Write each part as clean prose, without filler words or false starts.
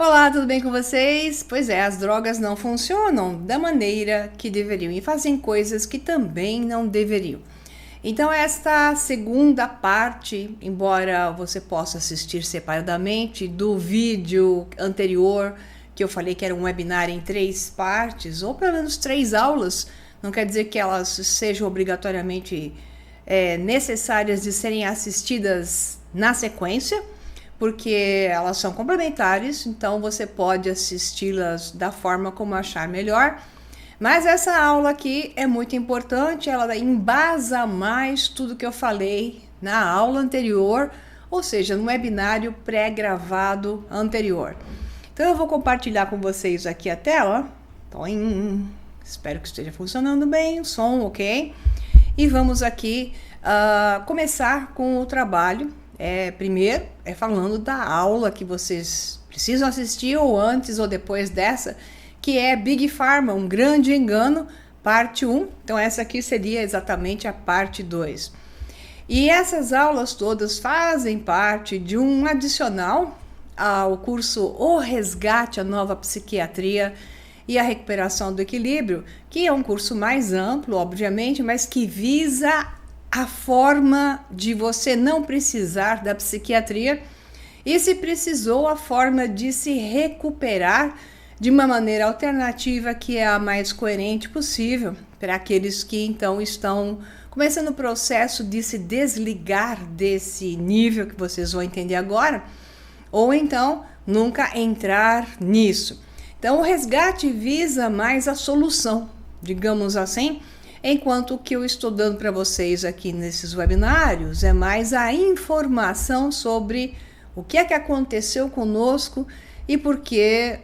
Olá, tudo bem com vocês? Pois é, as drogas não funcionam da maneira que deveriam e fazem coisas que também não deveriam. Então, esta segunda parte, embora você possa assistir separadamente do vídeo anterior, que eu falei que era um webinar em 3 partes, ou pelo menos 3 aulas, não quer dizer que elas sejam obrigatoriamente necessárias de serem assistidas na sequência, porque elas são complementares, então você pode assisti-las da forma como achar melhor. Mas essa aula aqui é muito importante, ela embasa mais tudo que eu falei na aula anterior, ou seja, no webinário pré-gravado anterior. Então eu vou compartilhar com vocês aqui a tela. Espero que esteja funcionando bem, o som ok. E vamos aqui começar com o trabalho. Primeiro, falando da aula que vocês precisam assistir ou antes ou depois dessa, que é Big Pharma, um grande engano, parte 1. Então essa aqui seria exatamente a parte 2. E essas aulas todas fazem parte de um adicional ao curso O Resgate, a Nova Psiquiatria e a Recuperação do Equilíbrio, que é um curso mais amplo, obviamente, mas que visa a forma de você não precisar da psiquiatria e, se precisou, a forma de se recuperar de uma maneira alternativa que é a mais coerente possível para aqueles que então estão começando o processo de se desligar desse nível que vocês vão entender agora, ou então nunca entrar nisso. Então o resgate visa mais a solução, digamos assim, enquanto o que eu estou dando para vocês aqui nesses webinários é mais a informação sobre o que é que aconteceu conosco e por que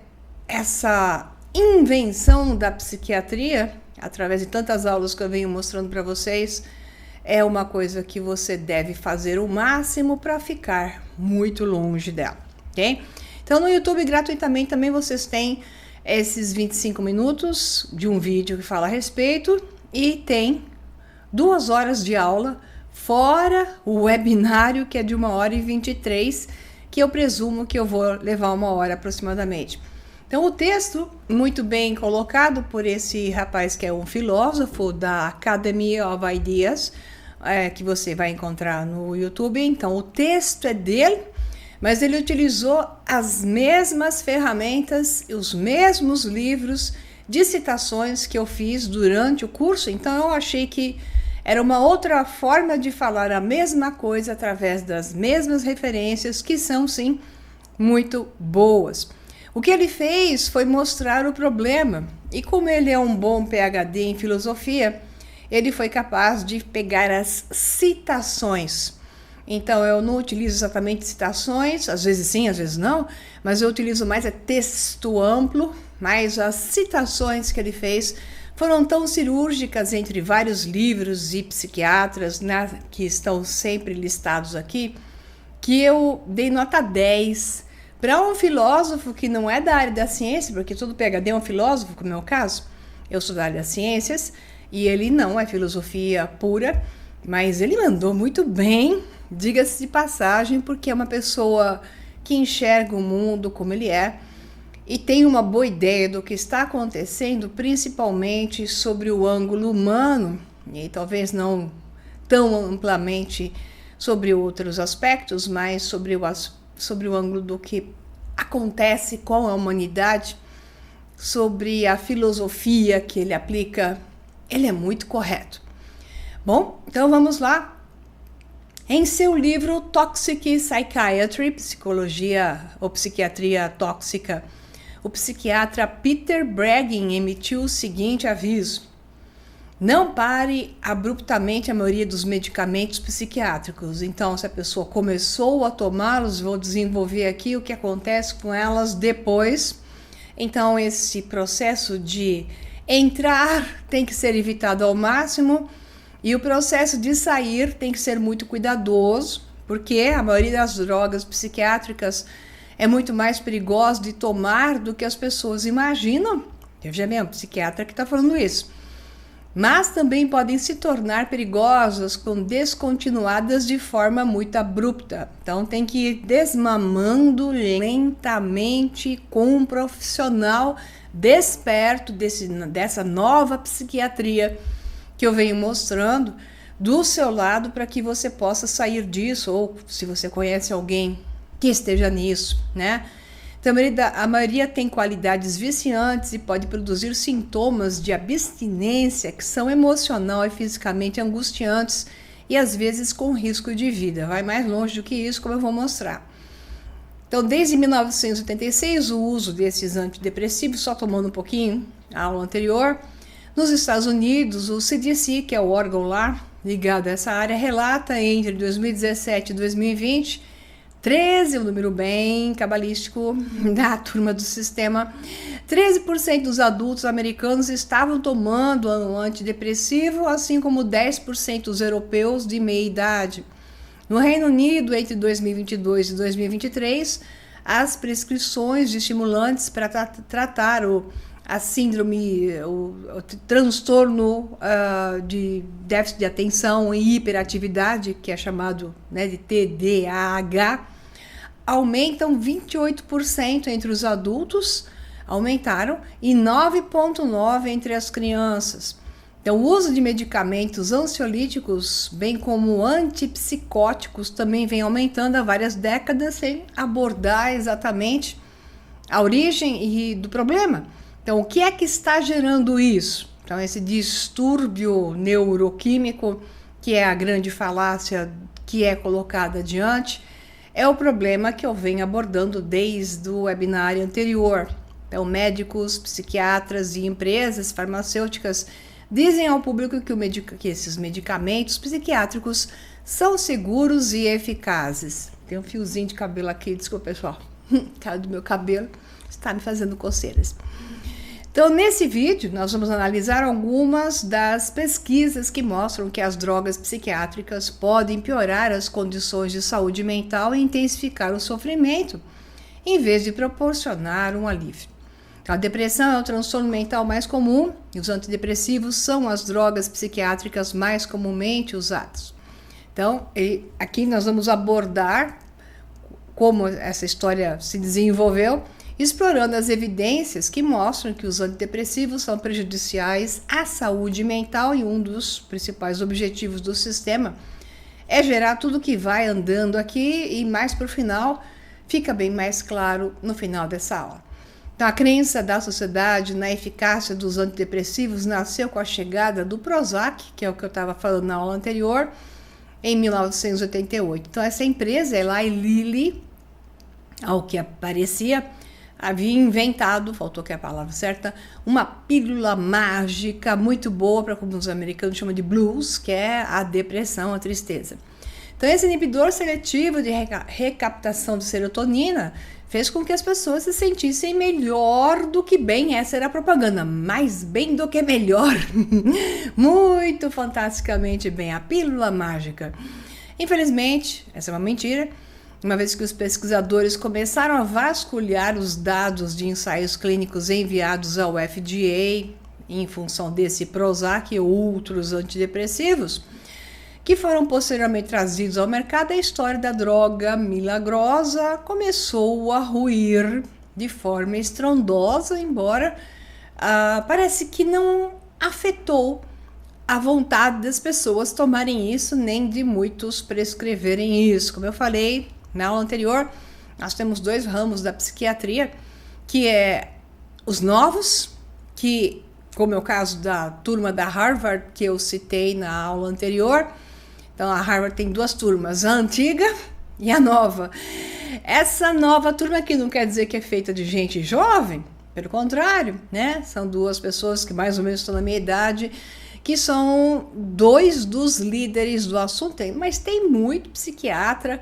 essa invenção da psiquiatria, através de tantas aulas que eu venho mostrando para vocês, é uma coisa que você deve fazer o máximo para ficar muito longe dela, ok? Então no YouTube gratuitamente também vocês têm esses 25 minutos de um vídeo que fala a respeito. E tem 2 horas de aula, fora o webinário, que é de 1h23, que eu presumo que eu vou levar 1 hora aproximadamente. Então, o texto, muito bem colocado por esse rapaz que é um filósofo da Academy of Ideas, que você vai encontrar no YouTube. Então, o texto é dele, mas ele utilizou as mesmas ferramentas, os mesmos livros de citações que eu fiz durante o curso, então eu achei que era uma outra forma de falar a mesma coisa através das mesmas referências, que são sim muito boas. O que ele fez foi mostrar o problema, e como ele é um bom PhD em filosofia, ele foi capaz de pegar as citações. Então eu não utilizo exatamente citações, às vezes sim, às vezes não, mas eu utilizo mais texto amplo, mas as citações que ele fez foram tão cirúrgicas entre vários livros e psiquiatras, né, que estão sempre listados aqui, que eu dei nota 10 para um filósofo que não é da área da ciência, porque todo PhD é um filósofo, como é o meu caso. Eu sou da área das ciências e ele não é filosofia pura, mas ele mandou muito bem, diga-se de passagem, porque é uma pessoa que enxerga o mundo como ele é e tem uma boa ideia do que está acontecendo, principalmente sobre o ângulo humano, e talvez não tão amplamente sobre outros aspectos, mas sobre o ângulo do que acontece com a humanidade, sobre a filosofia que ele aplica. Ele é muito correto. Bom, então vamos lá. Em seu livro Toxic Psychiatry, Psicologia ou Psiquiatria Tóxica, o psiquiatra Peter Breggin emitiu o seguinte aviso: não pare abruptamente a maioria dos medicamentos psiquiátricos. Então, se a pessoa começou a tomá-los, vou desenvolver aqui o que acontece com elas depois. Então, esse processo de entrar tem que ser evitado ao máximo e o processo de sair tem que ser muito cuidadoso, porque a maioria das drogas psiquiátricas é muito mais perigosa de tomar do que as pessoas imaginam. Veja bem, um psiquiatra que está falando isso. mas também podem se tornar perigosas quando descontinuadas de forma muito abrupta. Então tem que ir desmamando lentamente com um profissional desperto dessa nova psiquiatria que eu venho mostrando do seu lado para que você possa sair disso, ou se você conhece alguém que esteja nisso, né? Então, a maioria tem qualidades viciantes e pode produzir sintomas de abstinência que são emocional e fisicamente angustiantes e às vezes com risco de vida. Vai mais longe do que isso, como eu vou mostrar. Então, desde 1986, o uso desses antidepressivos, só tomando um pouquinho a aula anterior, nos Estados Unidos, o CDC, que é o órgão lá ligado a essa área, relata entre 2017 e 2020, 13, um número bem cabalístico da turma do sistema, 13% dos adultos americanos estavam tomando um antidepressivo, assim como 10% dos europeus de meia idade. No Reino Unido, entre 2022 e 2023, as prescrições de estimulantes para tratar a síndrome, o transtorno de déficit de atenção e hiperatividade, que é chamado, né, de TDAH, aumentam 28% entre os adultos, aumentaram, e 9,9% entre as crianças. Então, o uso de medicamentos ansiolíticos, bem como antipsicóticos, também vem aumentando há várias décadas, sem abordar exatamente a origem do problema. Então, o que é que está gerando isso? Então, esse distúrbio neuroquímico, que é a grande falácia que é colocada adiante, é o problema que eu venho abordando desde o webinário anterior. Então, médicos, psiquiatras e empresas farmacêuticas dizem ao público que esses medicamentos psiquiátricos são seguros e eficazes. Tem um fiozinho de cabelo aqui, desculpa pessoal, caiu do meu cabelo, está me fazendo coceiras. Então, nesse vídeo, nós vamos analisar algumas das pesquisas que mostram que as drogas psiquiátricas podem piorar as condições de saúde mental e intensificar o sofrimento, em vez de proporcionar um alívio. A depressão é o transtorno mental mais comum e os antidepressivos são as drogas psiquiátricas mais comumente usadas. Então, aqui nós vamos abordar como essa história se desenvolveu, explorando as evidências que mostram que os antidepressivos são prejudiciais à saúde mental e um dos principais objetivos do sistema é gerar tudo que vai andando aqui e mais para o final fica bem mais claro no final dessa aula. Então, a crença da sociedade na eficácia dos antidepressivos nasceu com a chegada do Prozac, que é o que eu estava falando na aula anterior, em 1988. Então, essa empresa, Eli Lilly, ao que parecia, havia inventado, faltou aqui a palavra certa, uma pílula mágica muito boa para como os americanos chamam de blues, que é a depressão, a tristeza. Então, esse inibidor seletivo de recaptação de serotonina fez com que as pessoas se sentissem melhor do que bem. Essa era a propaganda, mais bem do que melhor. Muito fantasticamente bem, a pílula mágica. Infelizmente, essa é uma mentira, uma vez que os pesquisadores começaram a vasculhar os dados de ensaios clínicos enviados ao FDA em função desse Prozac e outros antidepressivos, que foram posteriormente trazidos ao mercado, a história da droga milagrosa começou a ruir de forma estrondosa, embora parece que não afetou a vontade das pessoas tomarem isso, nem de muitos prescreverem isso. Como eu falei na aula anterior, nós temos dois ramos da psiquiatria, que é os novos, que, como é o caso da turma da Harvard, que eu citei na aula anterior. Então, a Harvard tem duas turmas, a antiga e a nova. Essa nova turma aqui não quer dizer que é feita de gente jovem, pelo contrário, né? São duas pessoas que mais ou menos estão na minha idade, que são dois dos líderes do assunto, mas tem muito psiquiatra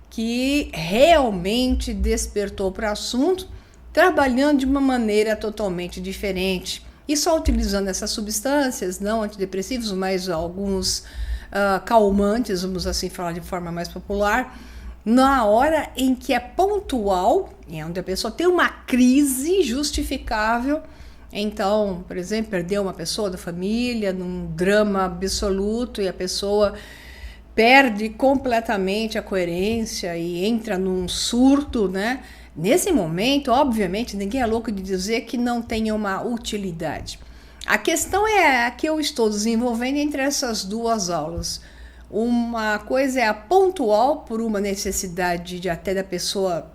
que realmente despertou para o assunto, trabalhando de uma maneira totalmente diferente. E só utilizando essas substâncias, não antidepressivos, mas alguns calmantes, vamos assim falar de forma mais popular, na hora em que é pontual, onde a pessoa tem uma crise justificável, Então, por exemplo, perdeu uma pessoa da família num drama absoluto e a pessoa perde completamente a coerência e entra num surto, né? Nesse momento, obviamente, ninguém é louco de dizer que não tenha uma utilidade. A questão é a que eu estou desenvolvendo entre essas duas aulas. Uma coisa é a pontual por uma necessidade de até da pessoa,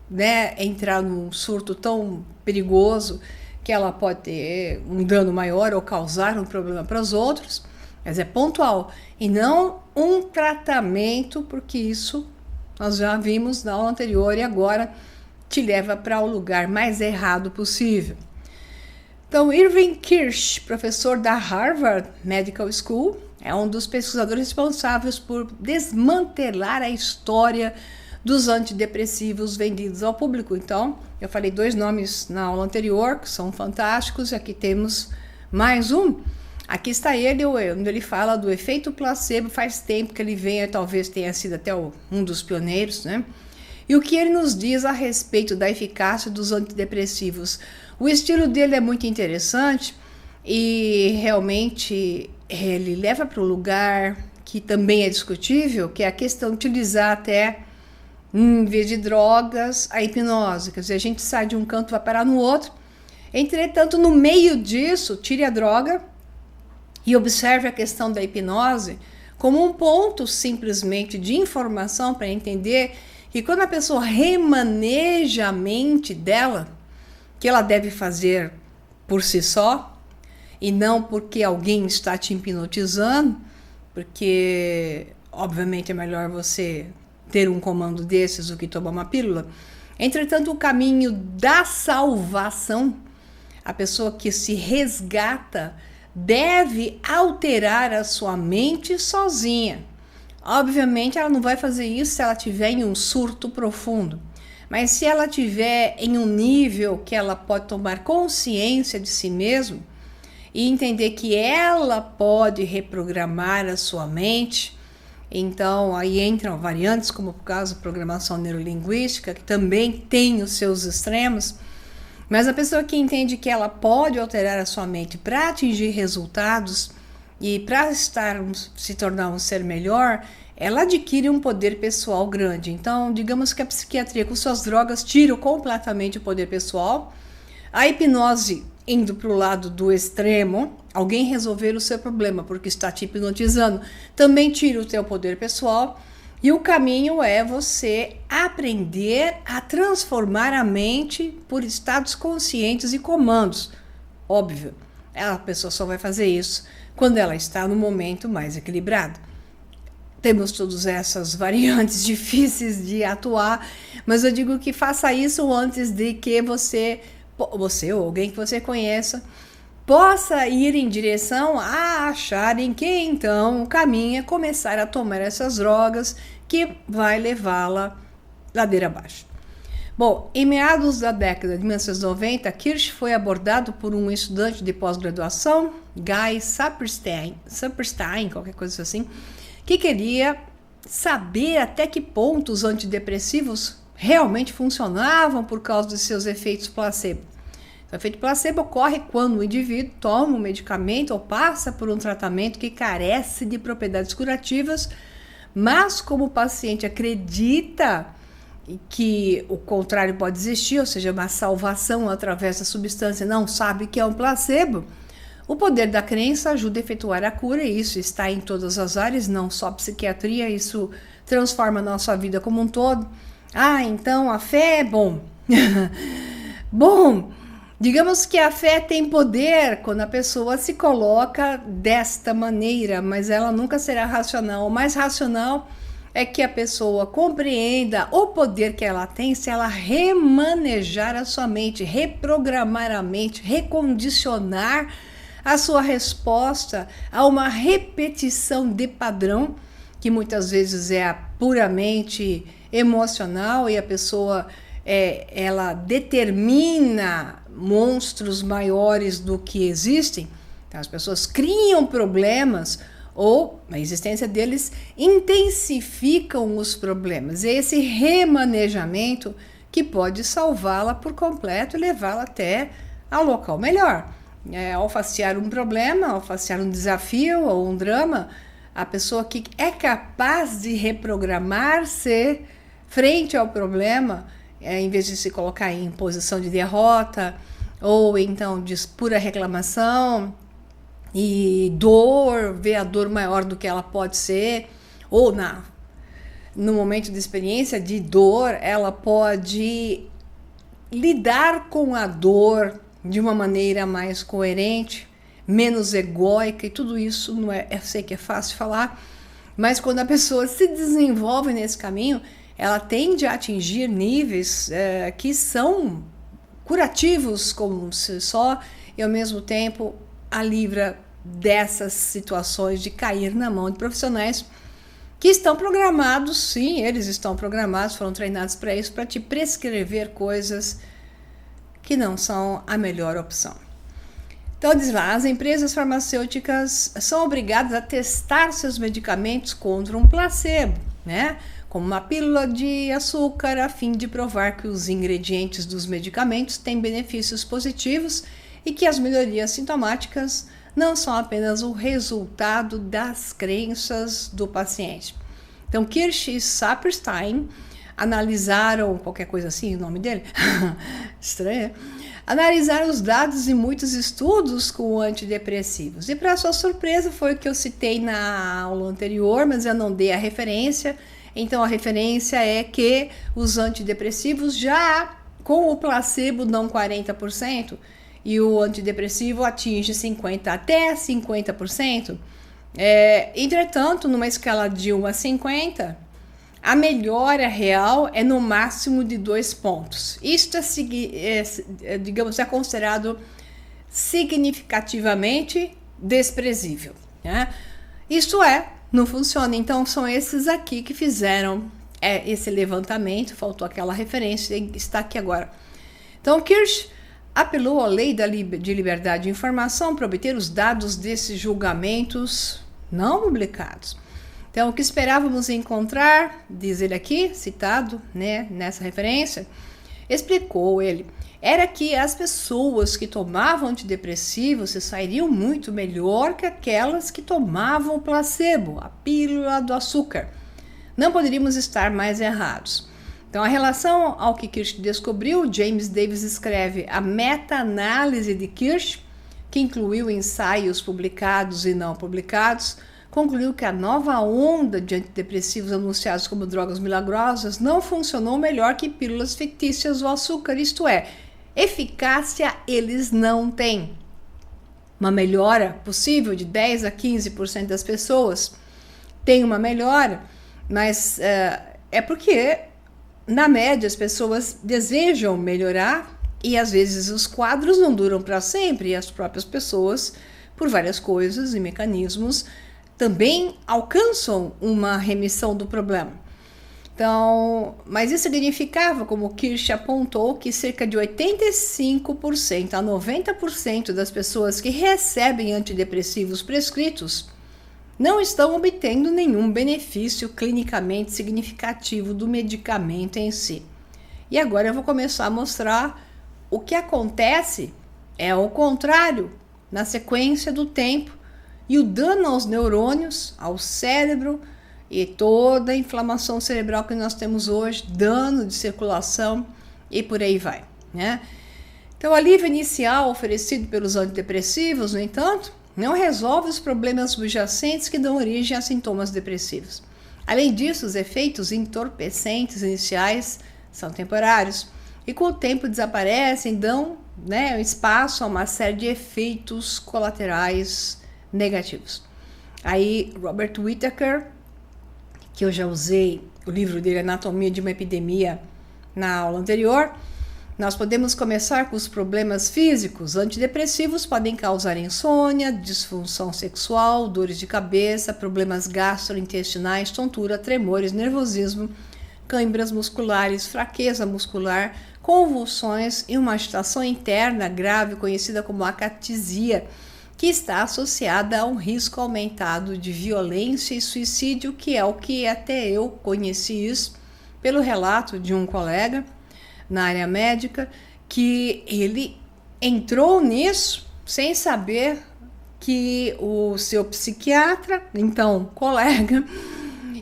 né, entrar num surto tão perigoso que ela pode ter um dano maior ou causar um problema para os outros, mas é pontual e não um tratamento, porque isso nós já vimos na aula anterior e agora te leva para o lugar mais errado possível. Então, Irving Kirsch, professor da Harvard Medical School, é um dos pesquisadores responsáveis por desmantelar a história dos antidepressivos vendidos ao público. Então, eu falei 2 nomes na aula anterior, que são fantásticos, e aqui temos mais um. Aqui está ele, onde ele fala do efeito placebo. Faz tempo que ele vem, talvez tenha sido até um dos pioneiros, né? E o que ele nos diz a respeito da eficácia dos antidepressivos. O estilo dele é muito interessante e realmente ele leva para um lugar que também é discutível, que é a questão de utilizar até, em vez de drogas, a hipnose. Quer dizer, a gente sai de um canto e vai parar no outro. Entretanto, no meio disso, tire a droga e observe a questão da hipnose como um ponto simplesmente de informação para entender que quando a pessoa remaneja a mente dela, que ela deve fazer por si só, e não porque alguém está te hipnotizando, porque obviamente é melhor você ter um comando desses do que tomar uma pílula. Entretanto, o caminho da salvação, a pessoa que se resgata, deve alterar a sua mente sozinha. Obviamente, ela não vai fazer isso se ela tiver em um surto profundo. Mas se ela tiver em um nível que ela pode tomar consciência de si mesma e entender que ela pode reprogramar a sua mente, então aí entram variantes como por causa da programação neurolinguística, que também tem os seus extremos, mas a pessoa que entende que ela pode alterar a sua mente para atingir resultados e para se tornar um ser melhor, ela adquire um poder pessoal grande. Então, digamos que a psiquiatria com suas drogas tira completamente o poder pessoal. A hipnose indo para o lado do extremo, alguém resolver o seu problema porque está te hipnotizando, também tira o teu poder pessoal. E o caminho é você aprender a transformar a mente por estados conscientes e comandos. Óbvio, a pessoa só vai fazer isso quando ela está no momento mais equilibrado. Temos todas essas variantes difíceis de atuar, mas eu digo que faça isso antes de que você ou alguém que você conheça possa ir em direção a acharem que então o caminho é começar a tomar essas drogas que vai levá-la ladeira abaixo. Bom, em meados da década de 1990, Kirsch foi abordado por um estudante de pós-graduação, Guy Saperstein, qualquer coisa assim, que queria saber até que ponto os antidepressivos realmente funcionavam por causa dos seus efeitos placebo. O efeito placebo ocorre quando o indivíduo toma um medicamento ou passa por um tratamento que carece de propriedades curativas, mas como o paciente acredita que o contrário pode existir, ou seja, uma salvação através da substância, não sabe que é um placebo, o poder da crença ajuda a efetuar a cura, e isso está em todas as áreas, não só psiquiatria, isso transforma a nossa vida como um todo. Então a fé é bom. Bom, digamos que a fé tem poder quando a pessoa se coloca desta maneira, mas ela nunca será racional. O mais racional é que a pessoa compreenda o poder que ela tem se ela remanejar a sua mente, reprogramar a mente, recondicionar a sua resposta a uma repetição de padrão, que muitas vezes é puramente emocional, e a pessoa ela determina monstros maiores do que existem. Então, as pessoas criam problemas ou a existência deles intensificam os problemas. É esse remanejamento que pode salvá-la por completo e levá-la até ao local melhor. Ao facear um problema, ao facear um desafio ou um drama, a pessoa que é capaz de reprogramar-se frente ao problema, em vez de se colocar em posição de derrota, ou então de pura reclamação e dor, ver a dor maior do que ela pode ser, ou no momento de experiência de dor, ela pode lidar com a dor de uma maneira mais coerente, menos egóica, e tudo isso não é, eu sei que é fácil falar, mas quando a pessoa se desenvolve nesse caminho, ela tende a atingir níveis que são curativos como si só, e ao mesmo tempo a livra dessas situações de cair na mão de profissionais que estão programados, sim, eles estão programados, foram treinados para isso, para te prescrever coisas que não são a melhor opção. Então diz lá, as empresas farmacêuticas são obrigadas a testar seus medicamentos contra um placebo, né? Como uma pílula de açúcar, a fim de provar que os ingredientes dos medicamentos têm benefícios positivos e que as melhorias sintomáticas não são apenas o resultado das crenças do paciente. Então, Kirsch e Saperstein analisaram, qualquer coisa assim, o nome dele, estranho, analisaram os dados de muitos estudos com antidepressivos. E para sua surpresa, foi o que eu citei na aula anterior, mas eu não dei a referência. Então, a referência é que os antidepressivos já, com o placebo, dão 40%, e o antidepressivo atinge 50% até 50%. Entretanto, numa escala de 1 a 50, a melhora real é no máximo de 2 pontos. Isto digamos, é considerado significativamente desprezível, né? Isto não funciona. Então, são esses aqui que fizeram esse levantamento. Faltou aquela referência, está aqui agora. Então, Kirsch apelou à lei de liberdade de informação para obter os dados desses julgamentos não publicados. Então, o que esperávamos encontrar, diz ele aqui, citado, né, nessa referência, explicou ele, era que as pessoas que tomavam antidepressivos se sairiam muito melhor que aquelas que tomavam placebo, a pílula do açúcar. Não poderíamos estar mais errados. Então, a relação ao que Kirsch descobriu, James Davis escreve a meta-análise de Kirsch, que incluiu ensaios publicados e não publicados, concluiu que a nova onda de antidepressivos anunciados como drogas milagrosas não funcionou melhor que pílulas fictícias ou açúcar, isto é, eficácia eles não têm. Uma melhora possível de 10 a 15% das pessoas tem uma melhora, mas é porque, na média, as pessoas desejam melhorar e às vezes os quadros não duram para sempre e as próprias pessoas, por várias coisas e mecanismos, também alcançam uma remissão do problema. Então, mas isso significava, como Kirsch apontou, que cerca de 85% a 90% das pessoas que recebem antidepressivos prescritos não estão obtendo nenhum benefício clinicamente significativo do medicamento em si. E agora eu vou começar a mostrar o que acontece é o contrário, na sequência do tempo, e o dano aos neurônios, ao cérebro e toda a inflamação cerebral que nós temos hoje, dano de circulação e por aí vai, né? Então, o alívio inicial oferecido pelos antidepressivos, no entanto, não resolve os problemas subjacentes que dão origem a sintomas depressivos. Além disso, os efeitos entorpecentes iniciais são temporários e com o tempo desaparecem, dão espaço a uma série de efeitos colaterais negativos. Aí, Robert Whittaker, que eu já usei o livro dele, Anatomia de uma Epidemia, na aula anterior, nós podemos começar com os problemas físicos. Antidepressivos podem causar insônia, disfunção sexual, dores de cabeça, problemas gastrointestinais, tontura, tremores, nervosismo, câimbras musculares, fraqueza muscular, convulsões e uma agitação interna grave conhecida como acatisia, que está associada a um risco aumentado de violência e suicídio, que é o que até eu conheci isso pelo relato de um colega na área médica, que ele entrou nisso sem saber que o seu psiquiatra, então colega,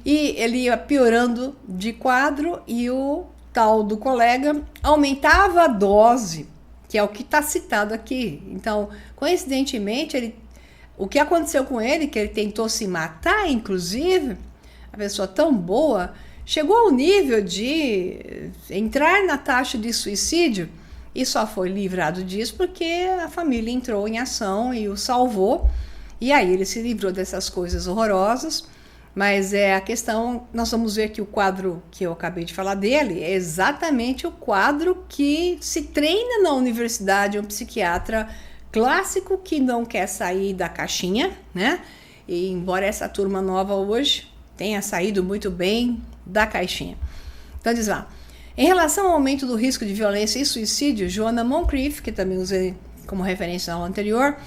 e ele ia piorando de quadro e o tal do colega aumentava a dose, que é o que está citado aqui. Então, coincidentemente, o que aconteceu com ele, que ele tentou se matar, inclusive, a pessoa tão boa, chegou ao nível de entrar na taxa de suicídio e só foi livrado disso porque a família entrou em ação e o salvou. E aí ele se livrou dessas coisas horrorosas. Mas é a questão, nós vamos ver que o quadro que eu acabei de falar dele é exatamente o quadro que se treina na universidade, um psiquiatra clássico que não quer sair da caixinha, né? E embora essa turma nova hoje tenha saído muito bem da caixinha. Então diz lá, em relação ao aumento do risco de violência e suicídio, Joanna Moncrief, que também usei como referência na aula anterior,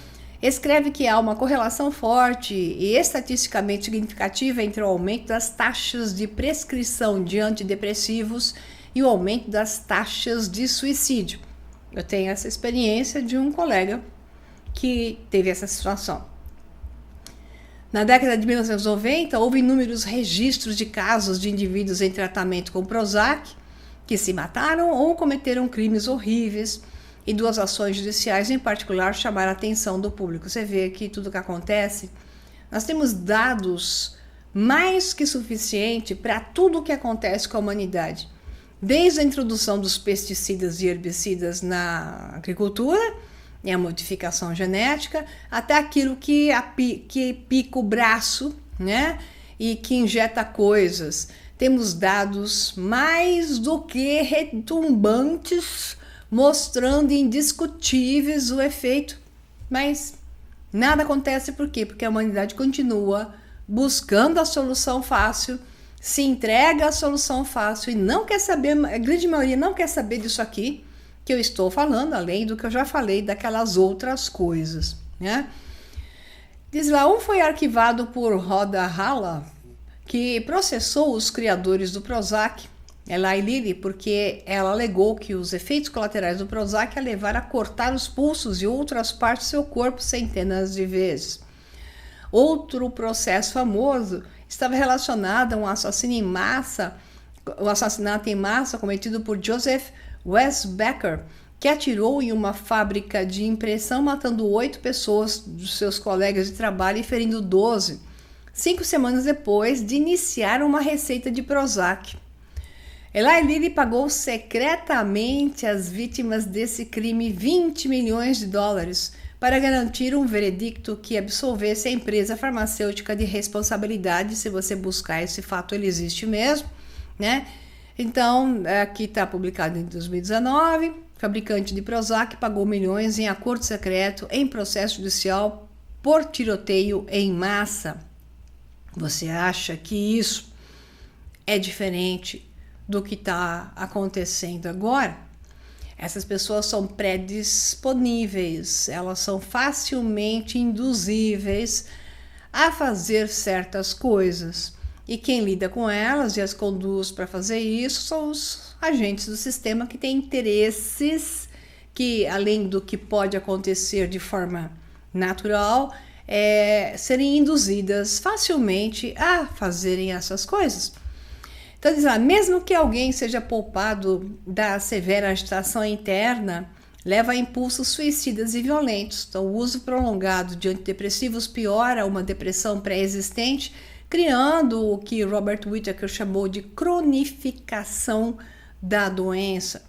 escreve que há uma correlação forte e estatisticamente significativa entre o aumento das taxas de prescrição de antidepressivos e o aumento das taxas de suicídio. Eu tenho essa experiência de um colega que teve essa situação. Na década de 1990, houve inúmeros registros de casos de indivíduos em tratamento com Prozac que se mataram ou cometeram crimes horríveis. E 2 ações judiciais, em particular, chamaram a atenção do público. Você vê aqui tudo o que acontece. Nós temos dados mais que suficiente para tudo o que acontece com a humanidade. Desde a introdução dos pesticidas e herbicidas na agricultura, e a modificação genética, até aquilo que pica o braço, né? E que injeta coisas. Temos dados mais do que retumbantes, mostrando indiscutíveis o efeito, mas nada acontece por quê? Porque a humanidade continua buscando a solução fácil, se entrega à solução fácil e não quer saber, a grande maioria não quer saber disso aqui que eu estou falando, além do que eu já falei daquelas outras coisas, né? Diz lá, foi arquivado por Rhoda Halla, que processou os criadores do Prozac, Eli Lilly, porque ela alegou que os efeitos colaterais do Prozac a levar a cortar os pulsos e outras partes do seu corpo centenas de vezes. Outro processo famoso estava relacionado a um assassinato em massa cometido por Joseph Westbecker, que atirou em uma fábrica de impressão, matando 8 pessoas dos seus colegas de trabalho e ferindo 12, 5 semanas depois de iniciar uma receita de Prozac. Eli Lilly pagou secretamente às vítimas desse crime $20 milhões para garantir um veredicto que absolvesse a empresa farmacêutica de responsabilidade. Se você buscar esse fato, ele existe mesmo, né? Então, aqui está publicado em 2019, o fabricante de Prozac pagou milhões em acordo secreto em processo judicial por tiroteio em massa. Você acha que isso é diferente do que está acontecendo agora? Essas pessoas são predisponíveis, elas são facilmente induzíveis a fazer certas coisas. E quem lida com elas e as conduz para fazer isso são os agentes do sistema que têm interesses que, além do que pode acontecer de forma natural, serem induzidas facilmente a fazerem essas coisas. Então, diz lá, mesmo que alguém seja poupado da severa agitação interna, leva a impulsos suicidas e violentos. Então, o uso prolongado de antidepressivos piora uma depressão pré-existente, criando o que Robert Whittaker chamou de cronificação da doença.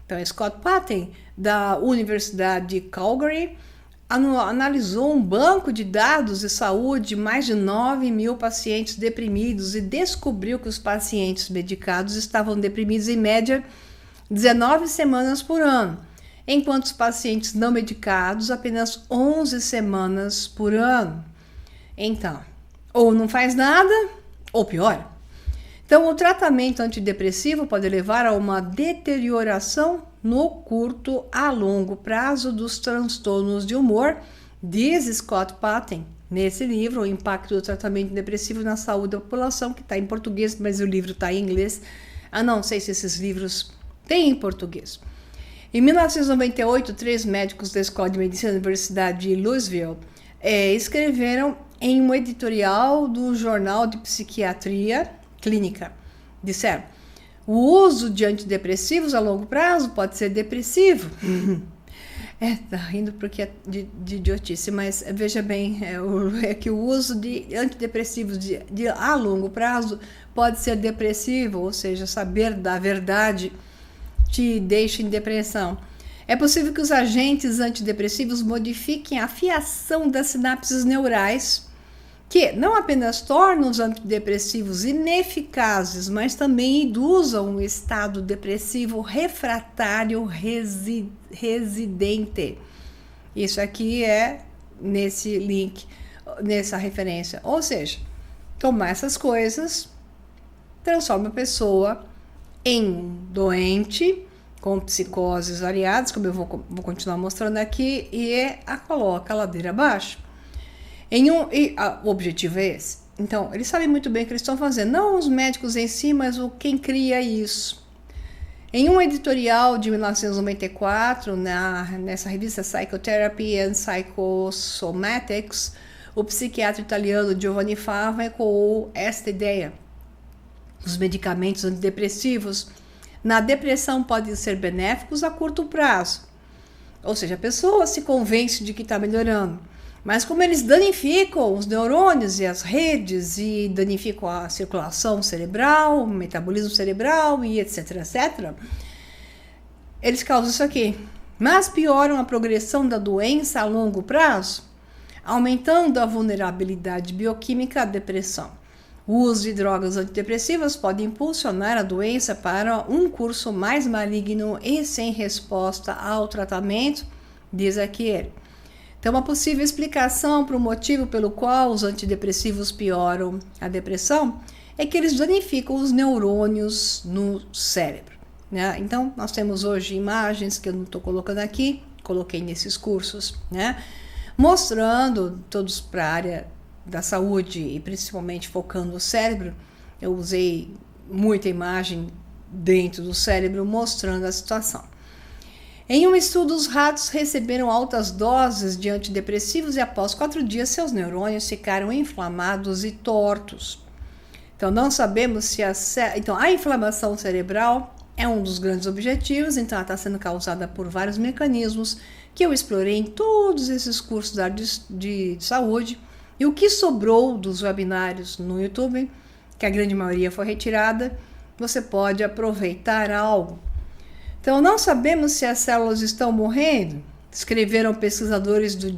Então, Scott Patten, da Universidade de Calgary, analisou um banco de dados de saúde de mais de 9 mil pacientes deprimidos e descobriu que os pacientes medicados estavam deprimidos em média 19 semanas por ano, enquanto os pacientes não medicados apenas 11 semanas por ano. Então, ou não faz nada, ou pior. Então, o tratamento antidepressivo pode levar a uma deterioração no curto a longo prazo dos transtornos de humor, diz Scott Patten nesse livro, O Impacto do Tratamento Depressivo na Saúde da População, que está em português, mas o livro está em inglês. Não sei se esses livros têm em português. Em 1998, 3 médicos da Escola de Medicina da Universidade de Louisville escreveram em um editorial do Jornal de Psiquiatria Clínica. Disseram: o uso de antidepressivos a longo prazo pode ser depressivo. Tá rindo porque é de idiotice, mas veja bem, é que o uso de antidepressivos a longo prazo pode ser depressivo, ou seja, saber da verdade te deixa em depressão. É possível que os agentes antidepressivos modifiquem a fiação das sinapses neurais, que não apenas tornam os antidepressivos ineficazes, mas também induzam um estado depressivo refratário residente. Isso aqui é nesse link, nessa referência. Ou seja, tomar essas coisas transforma a pessoa em doente, com psicoses variadas, como eu vou continuar mostrando aqui, e a coloca a ladeira abaixo. O objetivo é esse. Então, eles sabem muito bem o que eles estão fazendo. Não os médicos em si, mas quem cria isso. Em um editorial de 1994, nessa revista Psychotherapy and Psychosomatics, o psiquiatra italiano Giovanni Fava ecoou esta ideia. Os medicamentos antidepressivos na depressão podem ser benéficos a curto prazo. Ou seja, a pessoa se convence de que está melhorando. Mas como eles danificam os neurônios e as redes e danificam a circulação cerebral, o metabolismo cerebral e etc, etc, eles causam isso aqui. Mas pioram a progressão da doença a longo prazo, aumentando a vulnerabilidade bioquímica à depressão. O uso de drogas antidepressivas pode impulsionar a doença para um curso mais maligno e sem resposta ao tratamento, diz aqui ele. Então, uma possível explicação para o motivo pelo qual os antidepressivos pioram a depressão é que eles danificam os neurônios no cérebro, né? Então, nós temos hoje imagens que eu não estou colocando aqui, coloquei nesses cursos, né? Mostrando todos para a área da saúde e principalmente focando no cérebro. Eu usei muita imagem dentro do cérebro mostrando a situação. Em um estudo, os ratos receberam altas doses de antidepressivos e após 4 dias seus neurônios ficaram inflamados e tortos. Então não sabemos se a inflamação cerebral é um dos grandes objetivos, então ela está sendo causada por vários mecanismos que eu explorei em todos esses cursos da área de saúde. E o que sobrou dos webinários no YouTube, que a grande maioria foi retirada, você pode aproveitar algo. Então, não sabemos se as células estão morrendo, escreveram pesquisadores do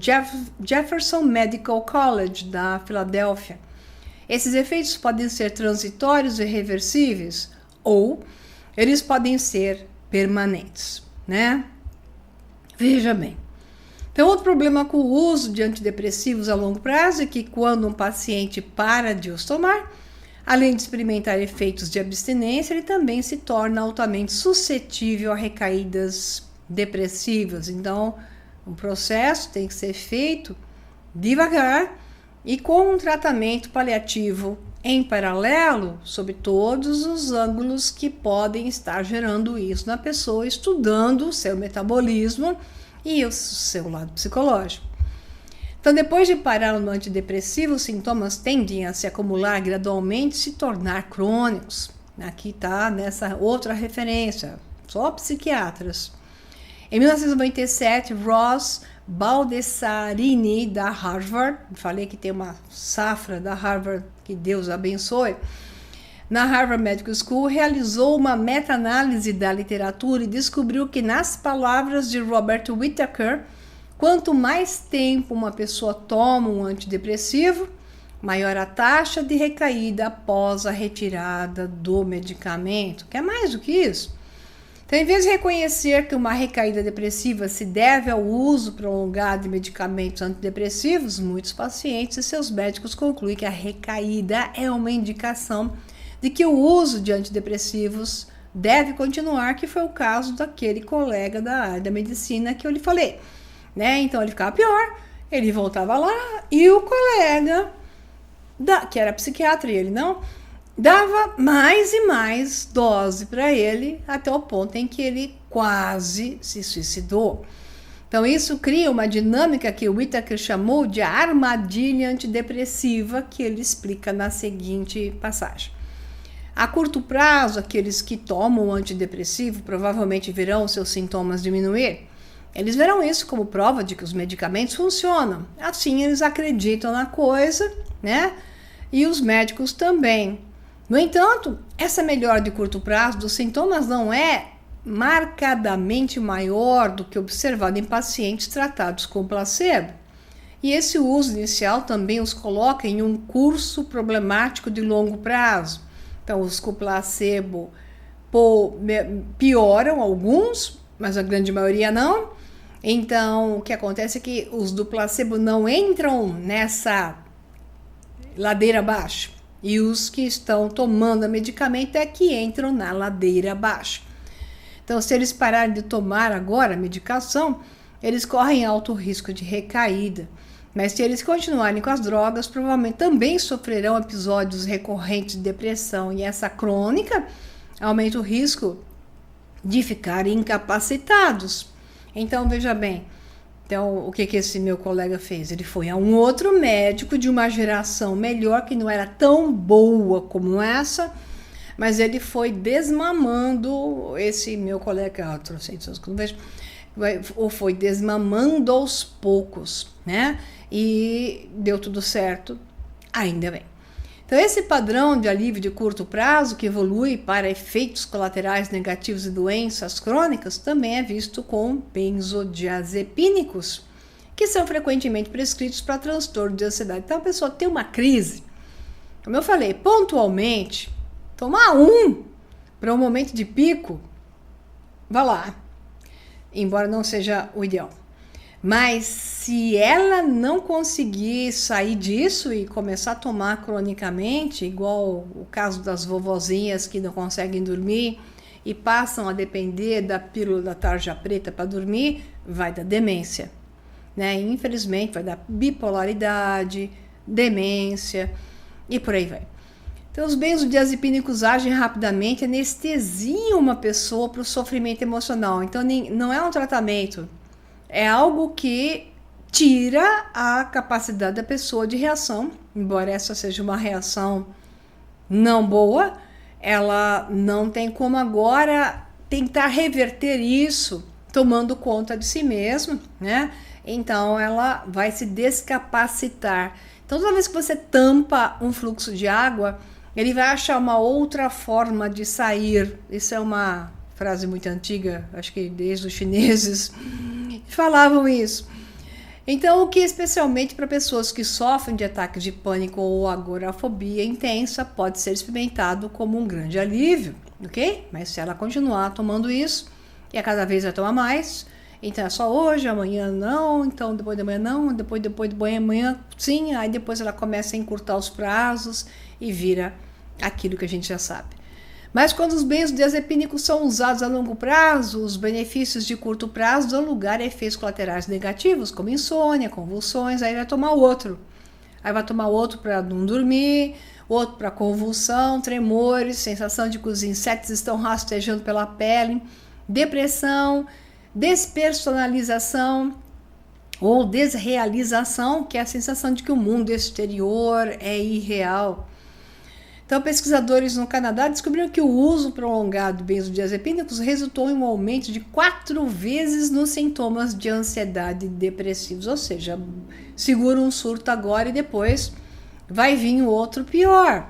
Jefferson Medical College, da Filadélfia. Esses efeitos podem ser transitórios e reversíveis, ou eles podem ser permanentes, né? Veja bem. Então, outro problema com o uso de antidepressivos a longo prazo é que quando um paciente para de os tomar, além de experimentar efeitos de abstinência, ele também se torna altamente suscetível a recaídas depressivas. Então, o processo tem que ser feito devagar e com um tratamento paliativo em paralelo, sob todos os ângulos que podem estar gerando isso na pessoa, estudando o seu metabolismo e o seu lado psicológico. Então, depois de parar no antidepressivo, os sintomas tendem a se acumular gradualmente e se tornar crônicos. Aqui está nessa outra referência, só psiquiatras. Em 1997, Ross Baldessarini, da Harvard, falei que tem uma safra da Harvard, que Deus abençoe, na Harvard Medical School, realizou uma meta-análise da literatura e descobriu que, nas palavras de Robert Whittaker, quanto mais tempo uma pessoa toma um antidepressivo, maior a taxa de recaída após a retirada do medicamento. Que é mais do que isso. Então, em vez de reconhecer que uma recaída depressiva se deve ao uso prolongado de medicamentos antidepressivos, muitos pacientes e seus médicos concluem que a recaída é uma indicação de que o uso de antidepressivos deve continuar, que foi o caso daquele colega da área da medicina que eu lhe falei. Né? Então ele ficava pior, ele voltava lá e o colega, que era psiquiatra e ele não, dava mais e mais dose para ele até o ponto em que ele quase se suicidou. Então, isso cria uma dinâmica que o Whittaker chamou de armadilha antidepressiva, que ele explica na seguinte passagem. A curto prazo, aqueles que tomam antidepressivo provavelmente verão seus sintomas diminuir. Eles verão isso como prova de que os medicamentos funcionam. Assim, eles acreditam na coisa, né? E os médicos também. No entanto, essa melhora de curto prazo dos sintomas não é marcadamente maior do que observado em pacientes tratados com placebo. E esse uso inicial também os coloca em um curso problemático de longo prazo. Então, os com placebo pioram alguns, mas a grande maioria não. Então, o que acontece é que os do placebo não entram nessa ladeira abaixo. E os que estão tomando a medicamento é que entram na ladeira abaixo. Então, se eles pararem de tomar agora a medicação, eles correm alto risco de recaída. Mas se eles continuarem com as drogas, provavelmente também sofrerão episódios recorrentes de depressão. E essa crônica aumenta o risco de ficarem incapacitados. Então, veja bem, então, o que esse meu colega fez? Ele foi a um outro médico de uma geração melhor, que não era tão boa como essa, mas ele foi desmamando esse meu colega, ou foi desmamando aos poucos, né? E deu tudo certo, ainda bem. Então, esse padrão de alívio de curto prazo, que evolui para efeitos colaterais negativos e doenças crônicas, também é visto com benzodiazepínicos, que são frequentemente prescritos para transtorno de ansiedade. Então, a pessoa tem uma crise, como eu falei, pontualmente, tomar para um momento de pico, vá lá, embora não seja o ideal. Mas se ela não conseguir sair disso e começar a tomar cronicamente, igual o caso das vovozinhas que não conseguem dormir e passam a depender da pílula da tarja preta para dormir, vai dar demência, né? Infelizmente vai dar bipolaridade, demência e por aí vai. Então, os benzodiazepínicos agem rapidamente, anestesiam uma pessoa para o sofrimento emocional. Então, não é um tratamento, é algo que tira a capacidade da pessoa de reação. Embora essa seja uma reação não boa, ela não tem como agora tentar reverter isso tomando conta de si mesma, né? Então, ela vai se descapacitar. Então, toda vez que você tampa um fluxo de água, ele vai achar uma outra forma de sair. Isso é uma frase muito antiga, acho que desde os chineses falavam isso. Então, o que especialmente para pessoas que sofrem de ataques de pânico ou agorafobia intensa pode ser experimentado como um grande alívio, ok? Mas se ela continuar tomando isso, e a cada vez vai tomar mais, então é só hoje, amanhã não, então depois de amanhã não, depois de amanhã sim, aí depois ela começa a encurtar os prazos e vira aquilo que a gente já sabe. Mas quando os benzodiazepínicos são usados a longo prazo, os benefícios de curto prazo dão lugar a efeitos colaterais negativos, como insônia, convulsões, aí vai tomar outro. Aí vai tomar outro para não dormir, outro para convulsão, tremores, sensação de que os insetos estão rastejando pela pele, depressão, despersonalização ou desrealização, que é a sensação de que o mundo exterior é irreal. Então, pesquisadores no Canadá descobriram que o uso prolongado de benzodiazepínicos resultou em um aumento de 4 vezes nos sintomas de ansiedade depressivos, ou seja, segura um surto agora e depois vai vir o outro pior.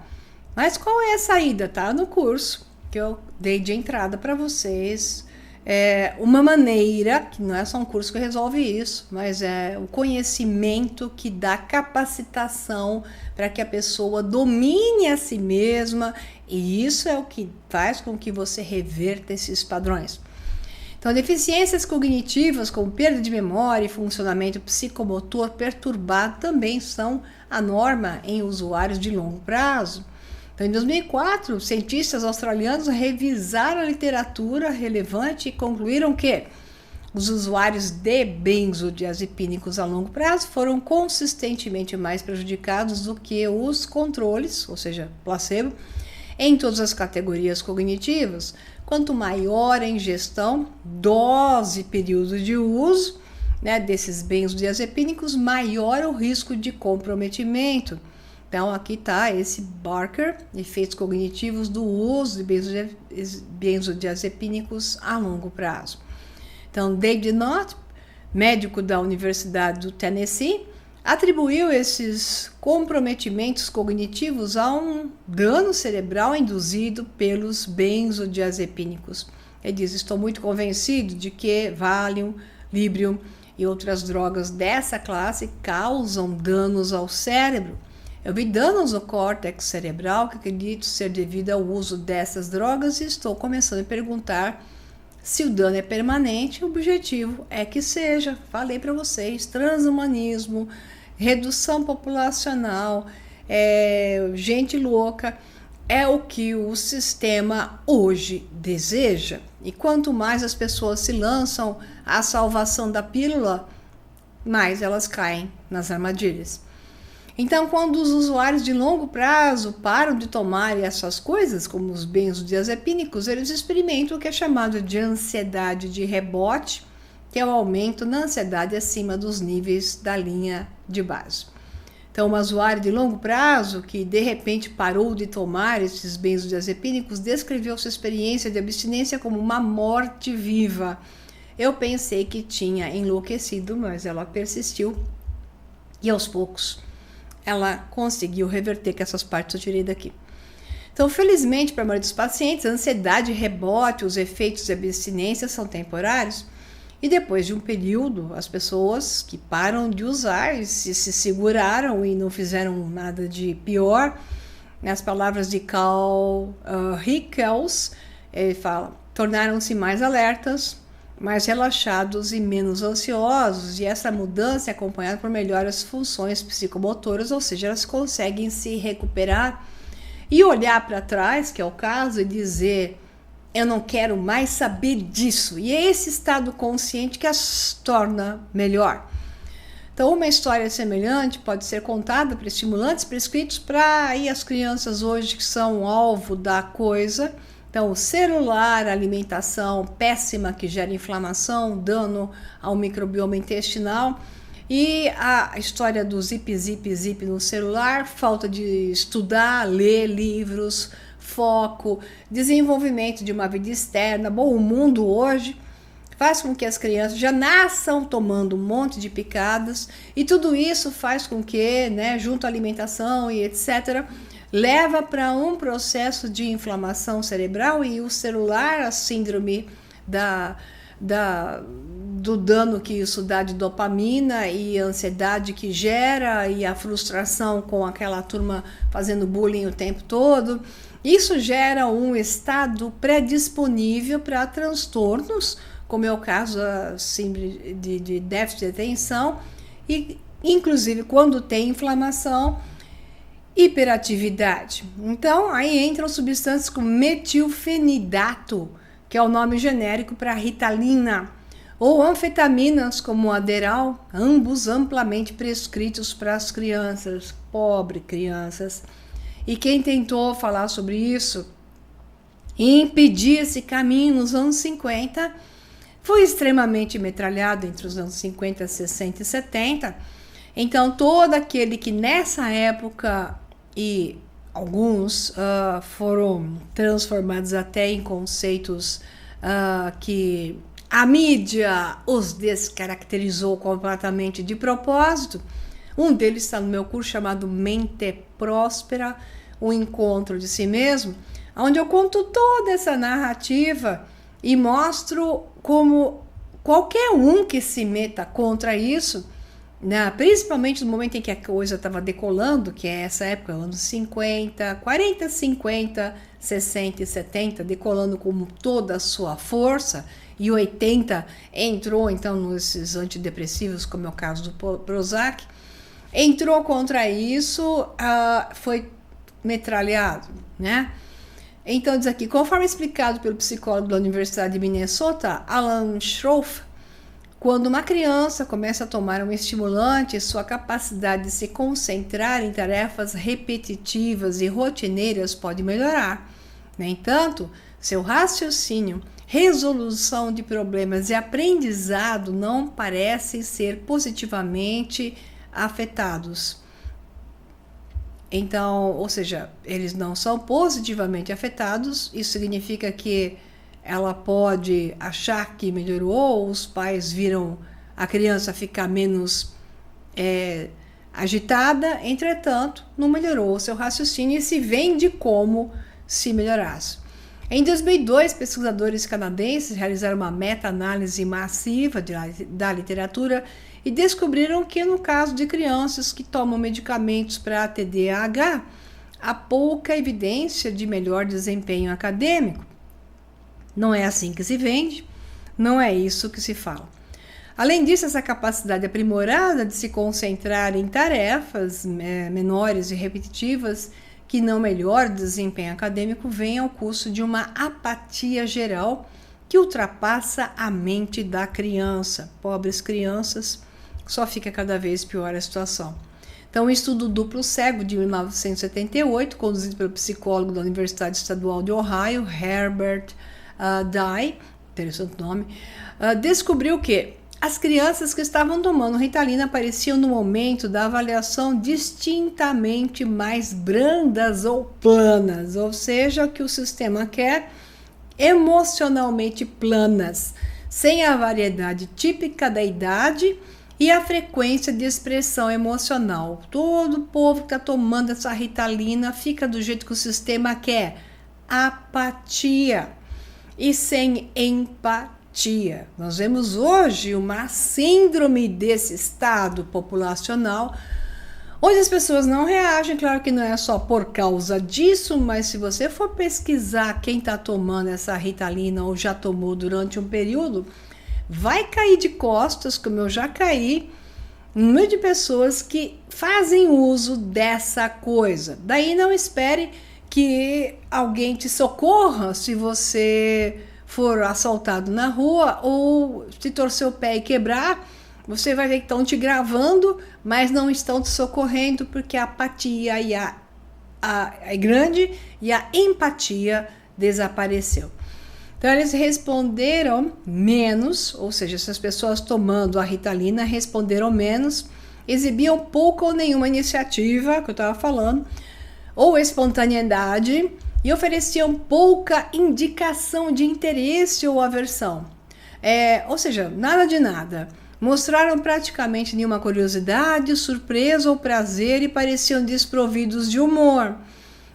Mas qual é a saída? Tá no curso que eu dei de entrada para vocês. É uma maneira, que não é só um curso que resolve isso, mas é o conhecimento que dá capacitação para que a pessoa domine a si mesma, e isso é o que faz com que você reverta esses padrões. Então, deficiências cognitivas, como perda de memória e funcionamento psicomotor perturbado, também são a norma em usuários de longo prazo. Então, em 2004, cientistas australianos revisaram a literatura relevante e concluíram que os usuários de benzodiazepínicos a longo prazo foram consistentemente mais prejudicados do que os controles, ou seja, placebo, em todas as categorias cognitivas, quanto maior a ingestão, dose e período de uso, né, desses benzodiazepínicos, maior o risco de comprometimento. Então, aqui está esse Barker, efeitos cognitivos do uso de benzodiazepínicos a longo prazo. Então, David Knott, médico da Universidade do Tennessee, atribuiu esses comprometimentos cognitivos a um dano cerebral induzido pelos benzodiazepínicos. Ele diz: estou muito convencido de que Valium, Librium e outras drogas dessa classe causam danos ao cérebro. Eu vi danos no córtex cerebral que acredito ser devido ao uso dessas drogas e estou começando a perguntar se o dano é permanente. O objetivo é que seja. Falei para vocês, transhumanismo, redução populacional, gente louca, é o que o sistema hoje deseja. E quanto mais as pessoas se lançam à salvação da pílula, mais elas caem nas armadilhas. Então, quando os usuários de longo prazo param de tomar essas coisas, como os benzodiazepínicos, eles experimentam o que é chamado de ansiedade de rebote, que é o aumento na ansiedade acima dos níveis da linha de base. Então, uma usuária de longo prazo que de repente parou de tomar esses benzodiazepínicos descreveu sua experiência de abstinência como uma morte viva. Eu pensei que tinha enlouquecido, mas ela persistiu e aos poucos ela conseguiu reverter, que essas partes eu tirei daqui. Então, felizmente, para a maioria dos pacientes, a ansiedade, rebote, os efeitos de abstinência são temporários. E depois de um período, as pessoas que param de usar, se seguraram e não fizeram nada de pior, nas palavras de Carl Rickels, ele fala, tornaram-se mais alertas, mais relaxados e menos ansiosos, e essa mudança é acompanhada por melhores funções psicomotoras, ou seja, elas conseguem se recuperar e olhar para trás, que é o caso, e dizer: eu não quero mais saber disso. E é esse estado consciente que as torna melhor. Então, uma história semelhante pode ser contada para estimulantes prescritos para as crianças hoje que são alvo da coisa. Então, o celular, a alimentação péssima que gera inflamação, dano ao microbioma intestinal, e a história do zip no celular, falta de estudar, ler livros, foco, desenvolvimento de uma vida externa. Bom, o mundo hoje faz com que as crianças já nasçam tomando um monte de picadas, e tudo isso faz com que, junto à alimentação e etc., leva para um processo de inflamação cerebral, e o celular, a síndrome do dano que isso dá de dopamina e a ansiedade que gera, e a frustração com aquela turma fazendo bullying o tempo todo, isso gera um estado predisponível para transtornos, como é o caso de déficit de atenção, e inclusive quando tem inflamação, hiperatividade. Então, aí entram substâncias como metilfenidato, que é o nome genérico para Ritalina, ou anfetaminas como Adderall, ambos amplamente prescritos para as crianças, pobres crianças. E quem tentou falar sobre isso e impedir esse caminho nos anos 50 foi extremamente metralhado entre os anos 50, 60 e 70. Então, todo aquele que nessa época, e alguns foram transformados até em conceitos que a mídia os descaracterizou completamente de propósito. Um deles está no meu curso chamado Mente Próspera, o encontro de si mesmo, onde eu conto toda essa narrativa e mostro como qualquer um que se meta contra isso, principalmente no momento em que a coisa estava decolando, que é essa época, anos 50, 40, 50, 60 e 70, decolando com toda a sua força, e 80 entrou então nesses antidepressivos, como é o caso do Prozac, entrou contra isso, foi metralhado, Então diz aqui, conforme explicado pelo psicólogo da Universidade de Minnesota, Alan Shroff, quando uma criança começa a tomar um estimulante, sua capacidade de se concentrar em tarefas repetitivas e rotineiras pode melhorar. No entanto, seu raciocínio, resolução de problemas e aprendizado não parecem ser positivamente afetados. Então, ou seja, eles não são positivamente afetados, isso significa que ela pode achar que melhorou, os pais viram a criança ficar menos agitada, entretanto, não melhorou o seu raciocínio e se vende como se melhorasse. Em 2002, pesquisadores canadenses realizaram uma meta-análise massiva da literatura e descobriram que, no caso de crianças que tomam medicamentos para TDAH, há pouca evidência de melhor desempenho acadêmico. Não é assim que se vende, não é isso que se fala. Além disso, essa capacidade aprimorada de se concentrar em tarefas menores e repetitivas que não melhora o desempenho acadêmico vem ao custo de uma apatia geral que ultrapassa a mente da criança. Pobres crianças, só fica cada vez pior a situação. Então, um estudo duplo cego de 1978, conduzido pelo psicólogo da Universidade Estadual de Ohio, Herbert Dye, interessante nome, descobriu que as crianças que estavam tomando Ritalina pareciam, no momento da avaliação, distintamente mais brandas ou planas, ou seja, o que o sistema quer, emocionalmente planas, sem a variedade típica da idade e a frequência de expressão emocional. Todo o povo que está tomando essa Ritalina fica do jeito que o sistema quer, apatia e sem empatia. Nós vemos hoje uma síndrome desse estado populacional, onde as pessoas não reagem. Claro que não é só por causa disso, mas se você for pesquisar quem está tomando essa Ritalina ou já tomou durante um período, vai cair de costas, como eu já caí, no meio de pessoas que fazem uso dessa coisa. Daí não espere que alguém te socorra se você for assaltado na rua ou se torcer o pé e quebrar. Você vai ver que estão te gravando, mas não estão te socorrendo porque a apatia é grande e a empatia desapareceu. Então, eles responderam menos, ou seja, essas pessoas tomando a Ritalina responderam menos, exibiam pouca ou nenhuma iniciativa, que eu estava falando, ou espontaneidade, e ofereciam pouca indicação de interesse ou aversão. Ou seja, nada de nada. Mostraram praticamente nenhuma curiosidade, surpresa ou prazer e pareciam desprovidos de humor.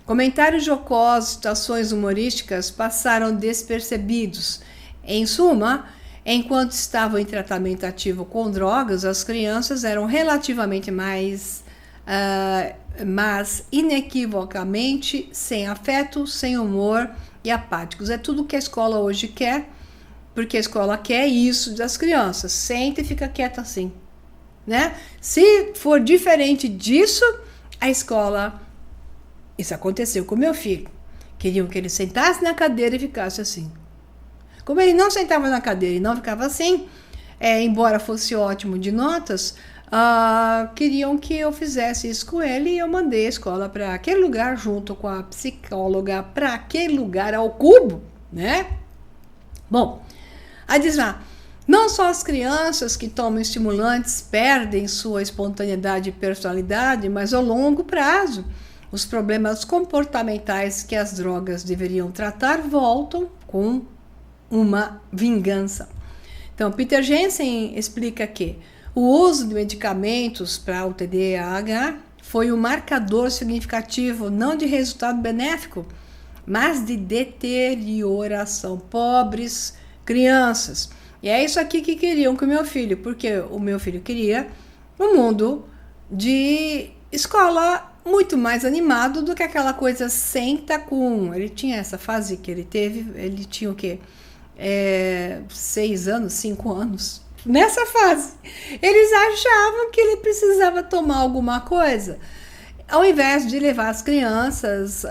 Comentários jocosos, situações humorísticas passaram despercebidos. Em suma, enquanto estavam em tratamento ativo com drogas, as crianças eram relativamente mais, mas inequivocamente sem afeto, sem humor e apáticos. É tudo que a escola hoje quer, porque a escola quer isso das crianças. Senta e fica quieta assim, né? Se for diferente disso, a escola... Isso aconteceu com meu filho. Queriam que ele sentasse na cadeira e ficasse assim. Como ele não sentava na cadeira e não ficava assim, embora fosse ótimo de notas, queriam que eu fizesse isso com ele e eu mandei a escola para aquele lugar junto com a psicóloga, para aquele lugar ao cubo, né? Bom, aí diz lá, não só as crianças que tomam estimulantes perdem sua espontaneidade e personalidade, mas ao longo prazo, os problemas comportamentais que as drogas deveriam tratar voltam com uma vingança. Então, Peter Jensen explica que o uso de medicamentos para o TDAH foi um marcador significativo não de resultado benéfico, mas de deterioração. Pobres crianças. E é isso aqui que queriam com o meu filho, porque o meu filho queria um mundo de escola muito mais animado do que aquela coisa senta com... Ele tinha essa fase que ele teve, ele tinha o quê? 6 anos, 5 anos. Nessa fase, eles achavam que ele precisava tomar alguma coisa. Ao invés de levar as crianças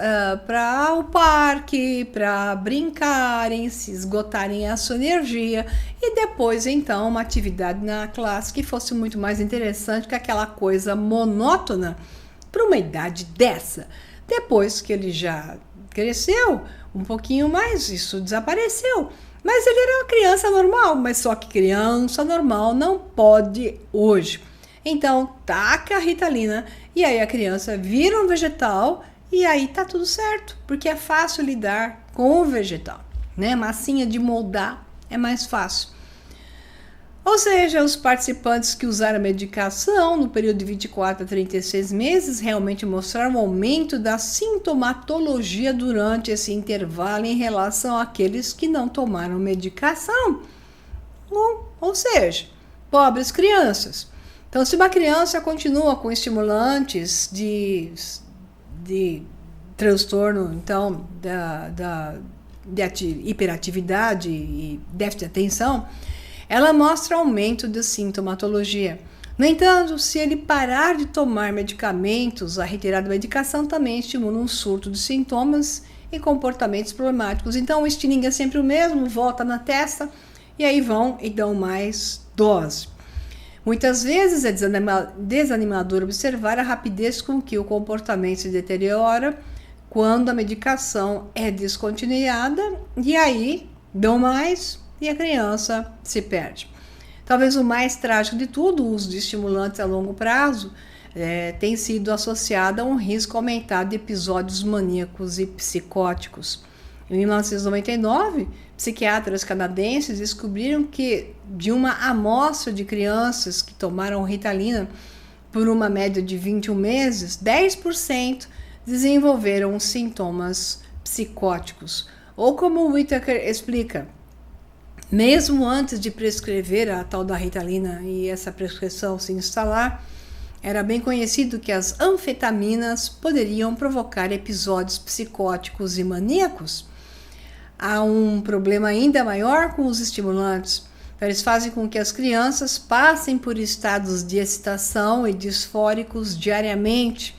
para o parque, para brincarem, se esgotarem a sua energia, e depois, então, uma atividade na classe que fosse muito mais interessante que aquela coisa monótona para uma idade dessa. Depois que ele já cresceu um pouquinho mais, isso desapareceu. Mas ele era uma criança normal, mas só que criança normal não pode hoje. Então, taca a Ritalina e aí a criança vira um vegetal e aí tá tudo certo, porque é fácil lidar com o vegetal, né? Massinha de moldar é mais fácil. Ou seja, os participantes que usaram a medicação no período de 24 a 36 meses realmente mostraram um aumento da sintomatologia durante esse intervalo em relação àqueles que não tomaram medicação. Ou seja, pobres crianças. Então, se uma criança continua com estimulantes de transtorno, então, de hiperatividade e déficit de atenção, ela mostra aumento de sintomatologia. No entanto, se ele parar de tomar medicamentos, a retirada da medicação também estimula um surto de sintomas e comportamentos problemáticos. Então, o estilingue é sempre o mesmo, volta na testa e aí vão e dão mais dose. Muitas vezes é desanimador observar a rapidez com que o comportamento se deteriora quando a medicação é descontinuada e aí dão mais e a criança se perde. Talvez o mais trágico de tudo, o uso de estimulantes a longo prazo tem sido associado a um risco aumentado de episódios maníacos e psicóticos. Em 1999, psiquiatras canadenses descobriram que de uma amostra de crianças que tomaram Ritalina por uma média de 21 meses, 10% desenvolveram sintomas psicóticos. Ou como o Whittaker explica, mesmo antes de prescrever a tal da Ritalina e essa prescrição se instalar, era bem conhecido que as anfetaminas poderiam provocar episódios psicóticos e maníacos. Há um problema ainda maior com os estimulantes. Eles fazem com que as crianças passem por estados de excitação e disfóricos diariamente.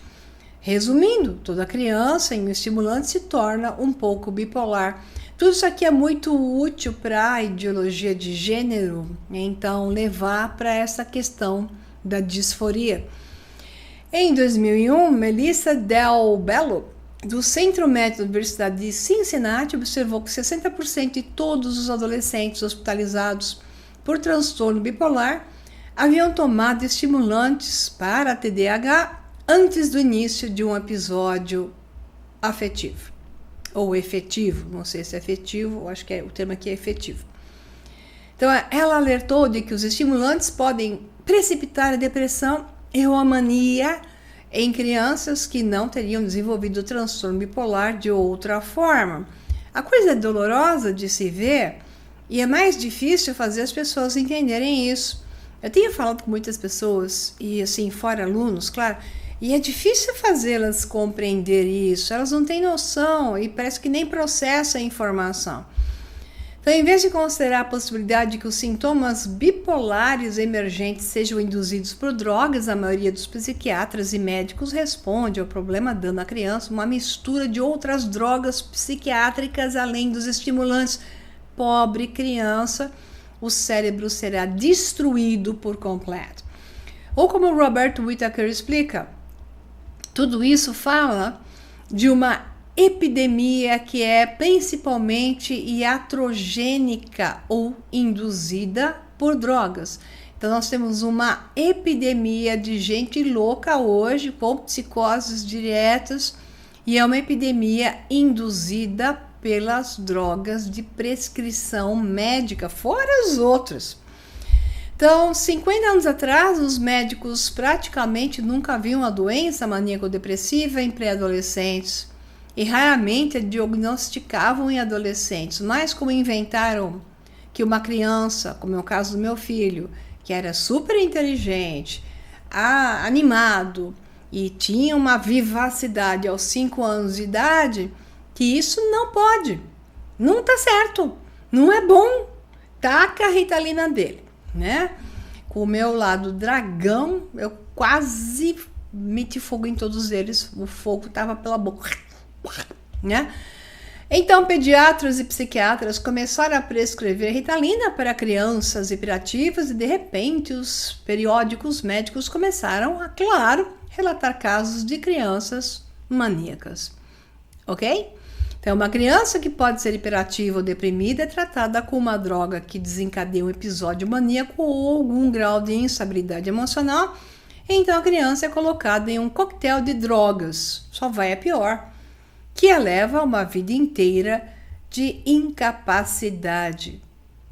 Resumindo, toda criança em um estimulante se torna um pouco bipolar. Tudo isso aqui é muito útil para a ideologia de gênero, então levar para essa questão da disforia. Em 2001, Melissa Del Bello, do Centro Médico da Universidade de Cincinnati, observou que 60% de todos os adolescentes hospitalizados por transtorno bipolar haviam tomado estimulantes para TDAH antes do início de um episódio afetivo. Ou efetivo, não sei se é efetivo, acho que o termo aqui é efetivo. Então, ela alertou de que os estimulantes podem precipitar a depressão e a mania em crianças que não teriam desenvolvido o transtorno bipolar de outra forma. A coisa é dolorosa de se ver e é mais difícil fazer as pessoas entenderem isso. Eu tenho falado com muitas pessoas, e assim, fora alunos, claro, e é difícil fazê-las compreender isso. Elas não têm noção e parece que nem processam a informação. Então, em vez de considerar a possibilidade de que os sintomas bipolares emergentes sejam induzidos por drogas, a maioria dos psiquiatras e médicos responde ao problema dando à criança uma mistura de outras drogas psiquiátricas além dos estimulantes. Pobre criança, o cérebro será destruído por completo. Ou como Robert Whittaker explica, tudo isso fala de uma epidemia que é principalmente iatrogênica ou induzida por drogas. Então, nós temos uma epidemia de gente louca hoje, com psicoses diretas, e é uma epidemia induzida pelas drogas de prescrição médica, fora as outras. Então, 50 anos atrás, os médicos praticamente nunca viam a doença maníaco-depressiva em pré-adolescentes e raramente a diagnosticavam em adolescentes, mas como inventaram que uma criança, como é o caso do meu filho, que era super inteligente, animado e tinha uma vivacidade aos 5 anos de idade, que isso não pode, não tá certo, não é bom, taca a Ritalina dele, né? Com o meu lado dragão, eu quase meti fogo em todos eles, o fogo tava pela boca, né? Então, pediatras e psiquiatras começaram a prescrever Ritalina para crianças hiperativas e, de repente, os periódicos médicos começaram a, claro, relatar casos de crianças maníacas, ok? Então, uma criança que pode ser hiperativa ou deprimida é tratada com uma droga que desencadeia um episódio maníaco ou algum grau de instabilidade emocional. Então, a criança é colocada em um coquetel de drogas, só vai a pior, que a leva a uma vida inteira de incapacidade.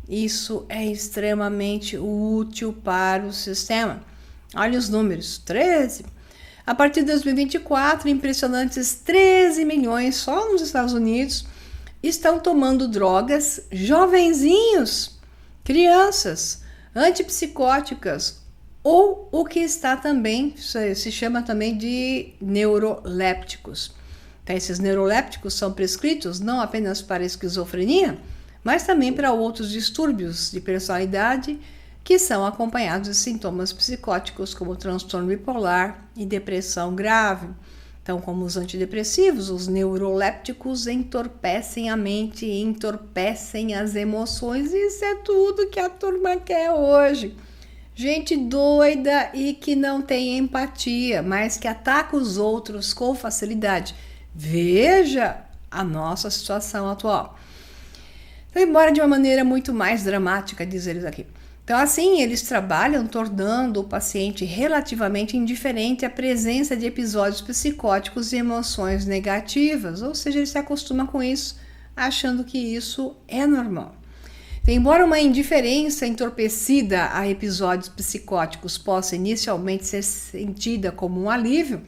Isso é extremamente útil para o sistema. Olha os números, 13. A partir de 2024, impressionantes 13 milhões só nos Estados Unidos estão tomando drogas, jovenzinhos, crianças, antipsicóticas ou o que está também, se chama também de neurolépticos. Então, esses neurolépticos são prescritos não apenas para esquizofrenia, mas também para outros distúrbios de personalidade que são acompanhados de sintomas psicóticos como transtorno bipolar e depressão grave. Então, como os antidepressivos, os neurolépticos entorpecem a mente, entorpecem as emoções. Isso é tudo que a turma quer hoje. Gente doida e que não tem empatia, mas que ataca os outros com facilidade. Veja a nossa situação atual. Então, embora de uma maneira muito mais dramática, diz eles aqui. Então, assim, eles trabalham tornando o paciente relativamente indiferente à presença de episódios psicóticos e emoções negativas, ou seja, ele se acostuma com isso, achando que isso é normal. Então, embora uma indiferença entorpecida a episódios psicóticos possa inicialmente ser sentida como um alívio,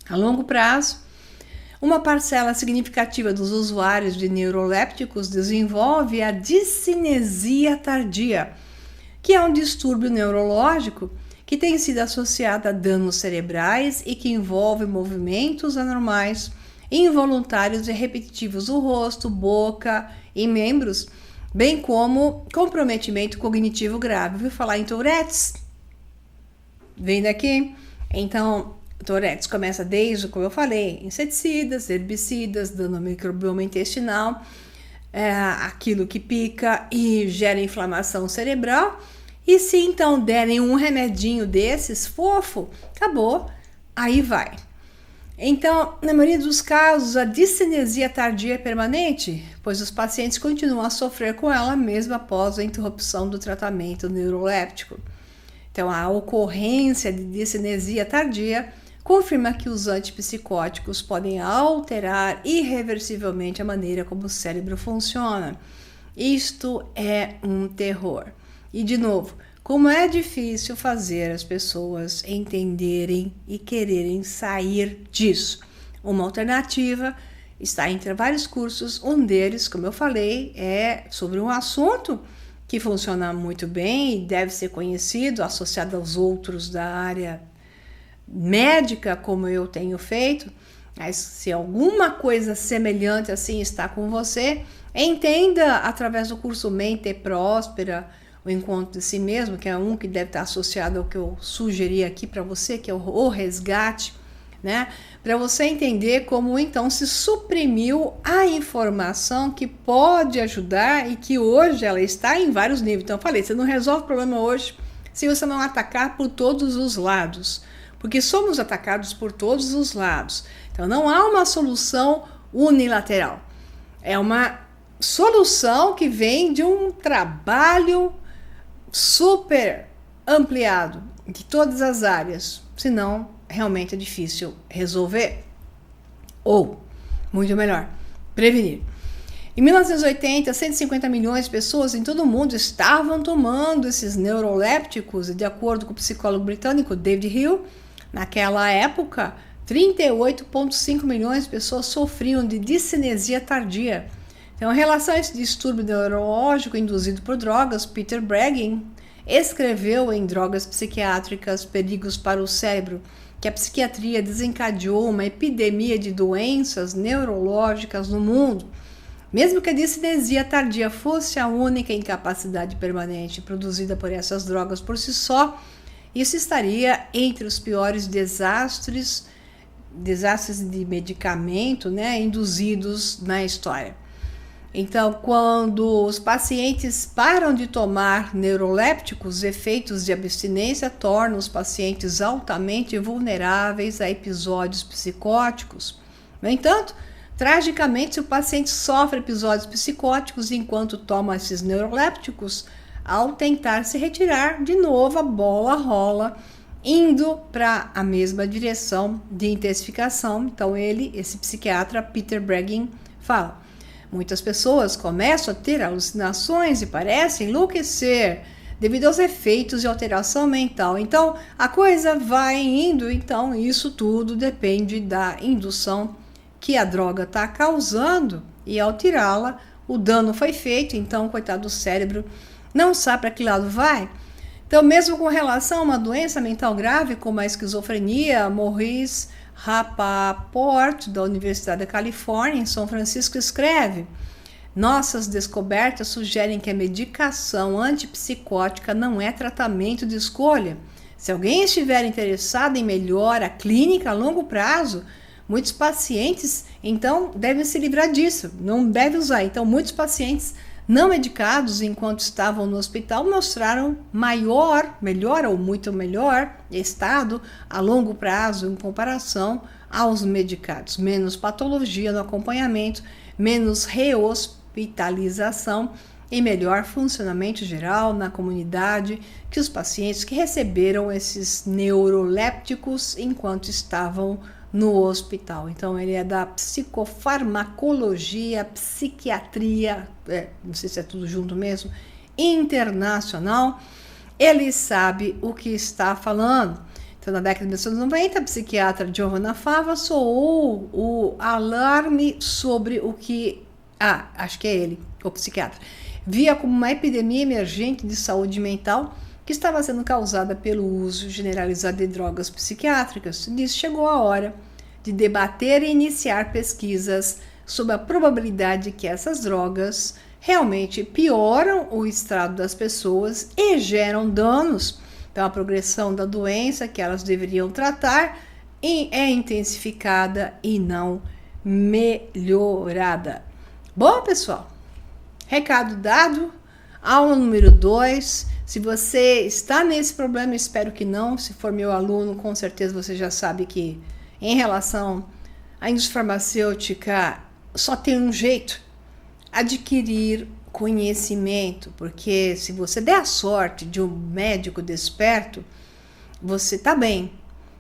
a longo prazo, uma parcela significativa dos usuários de neurolépticos desenvolve a discinesia tardia, que é um distúrbio neurológico que tem sido associado a danos cerebrais e que envolve movimentos anormais, involuntários e repetitivos do rosto, boca e membros, bem como comprometimento cognitivo grave. Ouviu falar em Tourette's? Vem daqui? Então, Tourette's começa desde, como eu falei, inseticidas, herbicidas, dano ao microbioma intestinal, aquilo que pica e gera inflamação cerebral. E se então derem um remedinho desses, fofo, acabou, aí vai. Então, na maioria dos casos, a discinesia tardia é permanente, pois os pacientes continuam a sofrer com ela mesmo após a interrupção do tratamento neuroléptico. Então, a ocorrência de discinesia tardia confirma que os antipsicóticos podem alterar irreversivelmente a maneira como o cérebro funciona. Isto é um terror. E, de novo, como é difícil fazer as pessoas entenderem e quererem sair disso. Uma alternativa está entre vários cursos. Um deles, como eu falei, é sobre um assunto que funciona muito bem e deve ser conhecido, associado aos outros da área médica, como eu tenho feito. Mas se alguma coisa semelhante assim está com você, entenda através do curso Mente Próspera, o encontro de si mesmo, que é um que deve estar associado ao que eu sugeri aqui para você, que é o resgate, né? Para você entender como então se suprimiu a informação que pode ajudar e que hoje ela está em vários níveis. Então eu falei, você não resolve o problema hoje se você não atacar por todos os lados, porque somos atacados por todos os lados. Então não há uma solução unilateral, é uma solução que vem de um trabalho super ampliado de todas as áreas, senão realmente é difícil resolver, ou, muito melhor, prevenir. Em 1980, 150 milhões de pessoas em todo o mundo estavam tomando esses neurolépticos, e de acordo com o psicólogo britânico David Hill, naquela época, 38,5 milhões de pessoas sofriam de discinesia tardia. Então, em relação a esse distúrbio neurológico induzido por drogas, Peter Breggin escreveu em Drogas Psiquiátricas, Perigos para o Cérebro, que a psiquiatria desencadeou uma epidemia de doenças neurológicas no mundo. Mesmo que a discinesia tardia fosse a única incapacidade permanente produzida por essas drogas por si só, isso estaria entre os piores desastres de medicamento, induzidos na história. Então, quando os pacientes param de tomar neurolépticos, os efeitos de abstinência tornam os pacientes altamente vulneráveis a episódios psicóticos. No entanto, Tragicamente, o paciente sofre episódios psicóticos enquanto toma esses neurolépticos, ao tentar se retirar, de novo a bola rola, indo para a mesma direção de intensificação. Então esse psiquiatra Peter Breggin fala: muitas pessoas começam a ter alucinações e parecem enlouquecer devido aos efeitos de alteração mental. Então a coisa vai indo, então isso tudo depende da indução que a droga está causando, e ao tirá-la, o dano foi feito. Então, coitado do cérebro, não sabe para que lado vai. Então, mesmo com relação a uma doença mental grave como a esquizofrenia, Maurice Rapaport, da Universidade da Califórnia, em São Francisco, escreve: nossas descobertas sugerem que a medicação antipsicótica não é tratamento de escolha. Se alguém estiver interessado em melhora clínica a longo prazo, muitos pacientes, então, devem se livrar disso, não devem usar. Então, muitos pacientes não medicados, enquanto estavam no hospital, mostraram melhor ou muito melhor estado a longo prazo em comparação aos medicados. Menos patologia no acompanhamento, menos rehospitalização e melhor funcionamento geral na comunidade que os pacientes que receberam esses neurolépticos enquanto estavam no hospital. Então ele é da psicofarmacologia, psiquiatria, não sei se é tudo junto mesmo, internacional. Ele sabe o que está falando. Então, na década de 1990, a psiquiatra Giovanna Fava soou o alarme sobre o que... acho que é ele, o psiquiatra. Via como uma epidemia emergente de saúde mental que estava sendo causada pelo uso generalizado de drogas psiquiátricas. Nisso chegou a hora de debater e iniciar pesquisas sobre a probabilidade que essas drogas realmente pioram o estado das pessoas e geram danos. Então, a progressão da doença que elas deveriam tratar é intensificada e não melhorada. Bom, pessoal, recado dado. Aula número 2. Se você está nesse problema, espero que não. Se for meu aluno, com certeza você já sabe que, em relação à indústria farmacêutica, só tem um jeito: adquirir conhecimento. Porque se você der a sorte de um médico desperto, você está bem,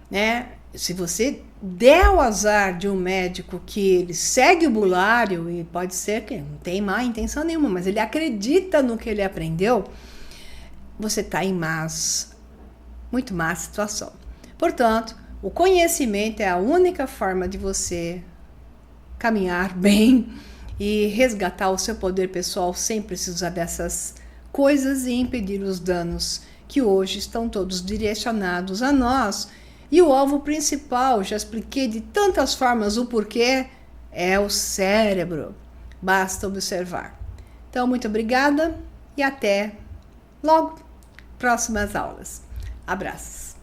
né? Se você der o azar de um médico que ele segue o bulário, e pode ser que não tem má intenção nenhuma, mas ele acredita no que ele aprendeu, você está em muito má situação. Portanto, o conhecimento é a única forma de você caminhar bem e resgatar o seu poder pessoal sem precisar dessas coisas e impedir os danos que hoje estão todos direcionados a nós. E o alvo principal, já expliquei de tantas formas o porquê, é o cérebro. Basta observar. Então, muito obrigada e até logo próximas aulas. Abraços.